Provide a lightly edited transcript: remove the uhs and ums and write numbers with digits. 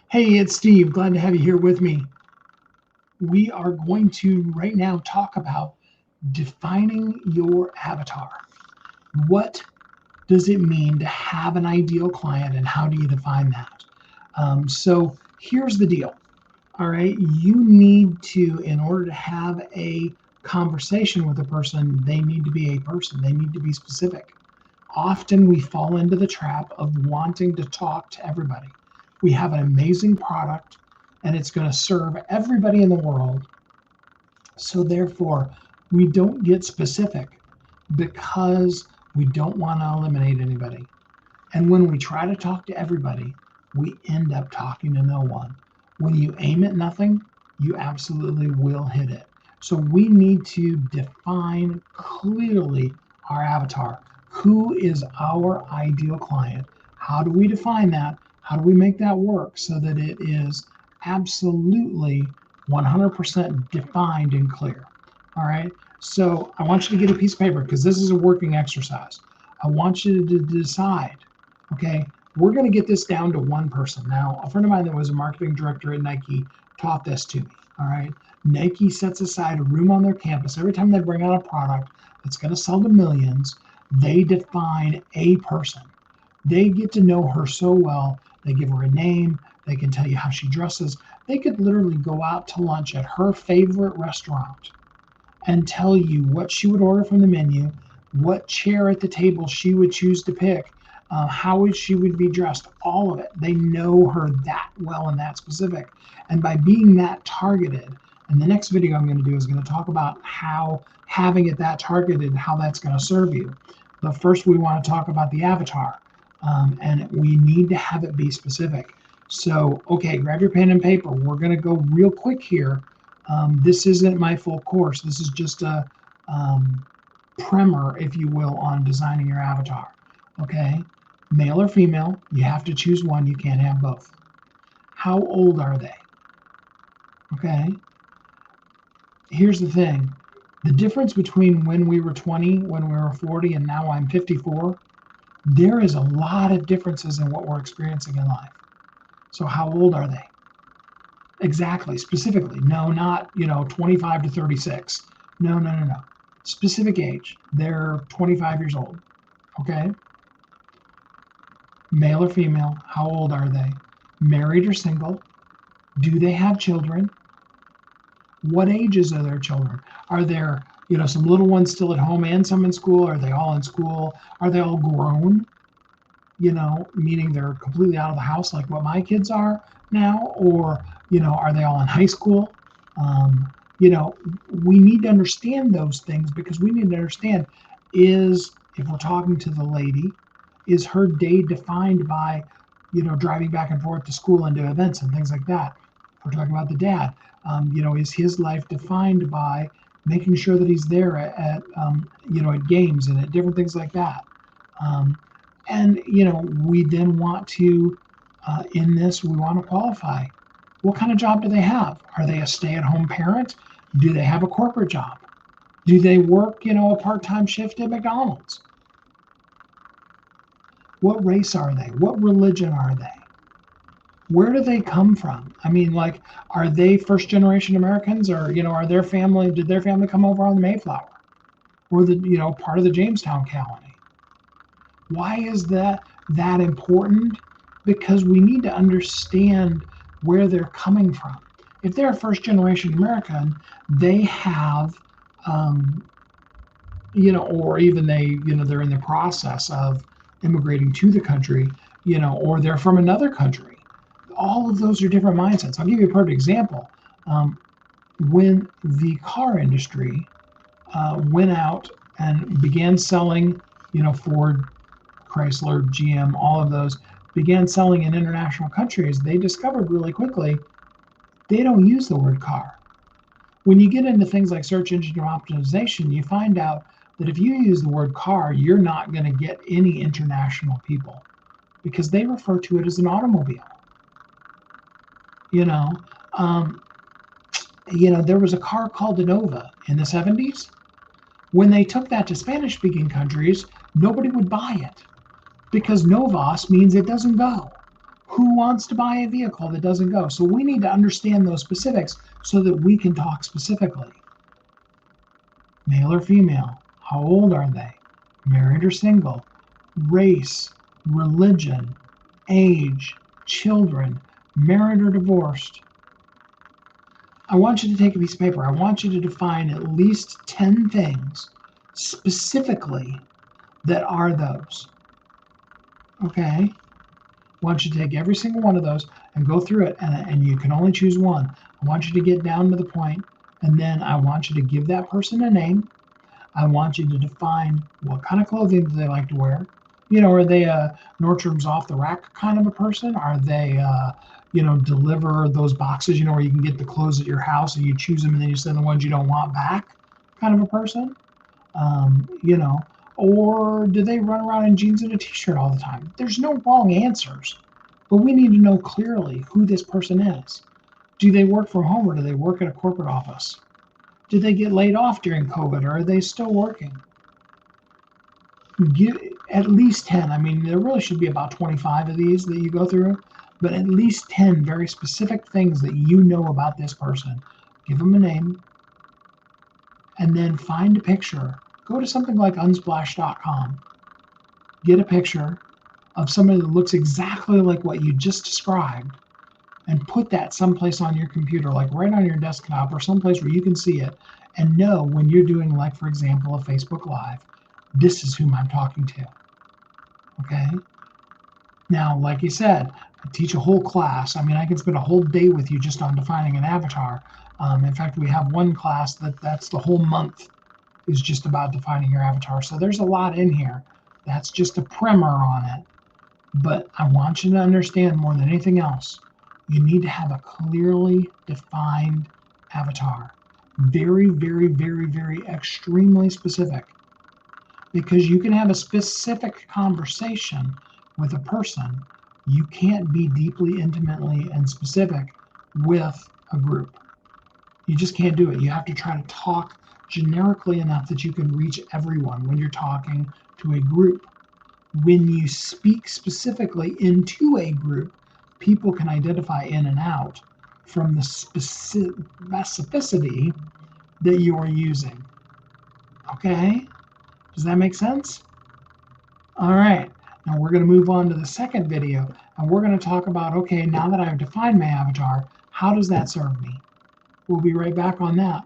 Hey, it's Steve. Glad to have you here with me. We are going to right now talk about defining your avatar. What does it mean to have an ideal client and how do you define that? So here's the deal. All right. You need to, in order to have a conversation with a person, they need to be a person, they need to be specific. Often we fall into the trap of wanting to talk to everybody. We have an amazing product and it's going to serve everybody in the world. So, therefore, we don't get specific because we don't want to eliminate anybody. And when we try to talk to everybody, we end up talking to no one. When you aim at nothing, you absolutely will hit it. So we need to define clearly our avatar. Who is our ideal client? How do we define that? How do we make that work so that it is absolutely 100% defined and clear? All right. So I want you to get a piece of paper because this is a working exercise. I want you to decide, okay, we're going to get this down to one person. Now, a friend of mine that was a marketing director at Nike taught this to me. All right. Nike sets aside a room on their campus every time they bring out a product that's going to sell to millions. They define a person. They get to know her so well. They give her a name. They can tell you how she dresses. They could literally go out to lunch at her favorite restaurant and tell you what she would order from the menu, what chair at the table she would choose to pick, how she would be dressed, all of it. They know her that well and that specific. And by being that targeted, and the next video I'm going to do is going to talk about how having it that targeted, how that's going to serve you. But first, we want to talk about the avatar, and we need to have it be specific. So, okay, grab your pen and paper. We're going to go real quick here. This isn't my full course. This is just a primer, if you will, on designing your avatar. Okay, male or female, you have to choose one. You can't have both. How old are they? Okay, here's the thing. The difference between when we were 20, when we were 40, and now I'm 54, there is a lot of differences in what we're experiencing in life. So how old are they? Exactly, specifically. No, not, 25 to 36. No, no, no, no. Specific age. They're 25 years old. Okay? Male or female, how old are they? Married or single? Do they have children? What ages are their children? Are there, some little ones still at home and some in school? Are they all in school? Are they all grown? Meaning they're completely out of the house like what my kids are now? Or, are they all in high school? Um, we need to understand those things because we need to understand if we're talking to the lady, is her day defined by, driving back and forth to school and to events and things like that? If we're talking about the dad, is his life defined by making sure that he's there at games and at different things like that? Um, and we then want to, in this, we want to qualify. What kind of job do they have? Are they a stay-at-home parent? Do they have a corporate job? Do they work, a part-time shift at McDonald's? What race are they? What religion are they? Where do they come from? I mean, like, are they first-generation Americans, or did their family come over on the Mayflower, or part of the Jamestown colony? Why is that important? Because we need to understand where they're coming from. If they're a first generation American, they have, or even they're in the process of immigrating to the country, or they're from another country. All of those are different mindsets. I'll give you a perfect example. When the car industry went out and began selling, Ford, Chrysler, GM, all of those began selling in international countries, they discovered really quickly they don't use the word car. When you get into things like search engine optimization, you find out that if you use the word car, you're not going to get any international people because they refer to it as an automobile. You know, um, there was a car called a Nova in the 70s. When they took that to Spanish-speaking countries, nobody would buy it because Novas means it doesn't go. Who wants to buy a vehicle that doesn't go? So we need to understand those specifics so that we can talk specifically. Male or female? How old are they? Married or single? Race, religion, age, children, married or divorced. I want you to take a piece of paper. I want you to define at least 10 things specifically that are those. Okay? I want you to take every single one of those and go through it, and you can only choose one. I want you to get down to the point, and then I want you to give that person a name. I want you to define what kind of clothing do they like to wear. You know, are they a Nordstrom's off the rack kind of a person? Are they, deliver those boxes, where you can get the clothes at your house and you choose them and then you send the ones you don't want back kind of a person? Or do they run around in jeans and a t-shirt all the time? There's no wrong answers, but we need to know clearly who this person is. Do they work from home or do they work at a corporate office? Did they get laid off during COVID or are they still working? Give at least 10. I mean, there really should be about 25 of these that you go through, but at least 10 very specific things that you know about this person. Give them a name and then find a picture. Go to something like unsplash.com. Get a picture of somebody that looks exactly like what you just described and put that someplace on your computer, like right on your desktop or someplace where you can see it and know when you're doing, like, for example, a Facebook Live, this is whom I'm talking to. Okay? Now, like you said, I teach a whole class. I mean, I can spend a whole day with you just on defining an avatar. In fact, we have one class that's the whole month is just about defining your avatar. So there's a lot in here. That's just a primer on it. But I want you to understand more than anything else, you need to have a clearly defined avatar. Very, very, very, very extremely specific. Because you can have a specific conversation with a person. You can't be deeply, intimately, and specific with a group. You just can't do it. You have to try to talk generically enough that you can reach everyone when you're talking to a group. When you speak specifically into a group, people can identify in and out from the specificity that you are using. Okay? Does that make sense? All right. Now we're going to move on to the second video, and we're going to talk about, okay, now that I've defined my avatar, how does that serve me? We'll be right back on that.